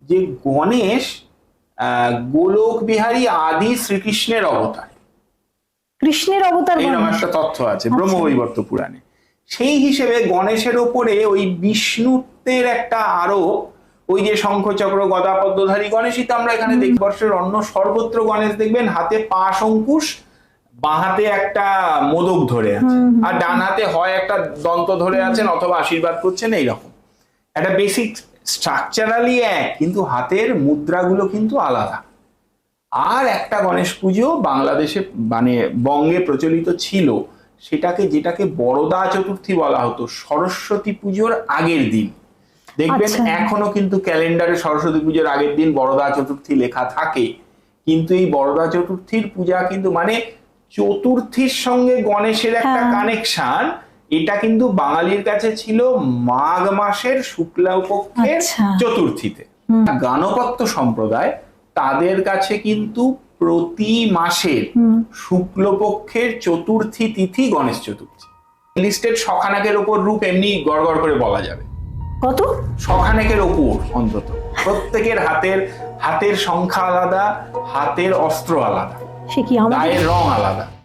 যে গণেশ গোলক বিহারী আদি শ্রীকৃষ্ণের অবতার। কৃষ্ণের অবতার এইরকম একটা তথ্য আছে ব্রহ্মবৈবর্ত পুরাণে। সেই হিসেবে গণেশের ওপরে ওই বিষ্ণুত্বের একটা আরোপ, ওই যে শঙ্খচক্র গদা পদ্মধারী গণেশই তো আমরা এখানে দেখি। বর্ষের অন্য সর্বত্র গণেশ দেখবেন হাতে পাশ অঙ্কুশ, বাঁ হাতে একটা মোদক ধরে আছে, আর ডান হাতে হয় একটা দন্ত ধরে আছেন অথবা আশীর্বাদ করছেন। এইরকম একটা বেসিক স্ট্রাকচারালি এক, কিন্তু হাতের মুদ্রাগুলো কিন্তু আলাদা। আর একটা গণেশ পুজো বাংলাদেশে মানে বঙ্গে প্রচলিত ছিল, যেটাকে বড়দা চতুর্থী বলা হতো, সরস্বতী পুজোর আগের দিন। দেখবেন এখনো কিন্তু ক্যালেন্ডারে সরস্বতী পুজোর আগের দিন বড়দা চতুর্থী লেখা থাকে। কিন্তু এই বড়দা চতুর্থীর পূজা কিন্তু মানে চতুর্থীর সঙ্গে গণেশের একটা কানেকশন, এটা কিন্তু বাঙালির কাছে ছিল মাঘ মাসের শুক্লাপক্ষের চতুর্থীতে। গাণপত্য সম্প্রদায়, তাদের কাছে কিন্তু প্রতি মাসের শুক্লপক্ষের চতুর্থী তিথি গণেশ চতুর্থী। লিস্টেড শখানেকের ওপর রূপ এমনি গড়গড় করে বলা যাবে। কত? শখানেকের ওপর অন্তত। প্রত্যেকের হাতের সংখ্যা আলাদা, হাতের অস্ত্র আলাদা, গায়ের রং আলাদা।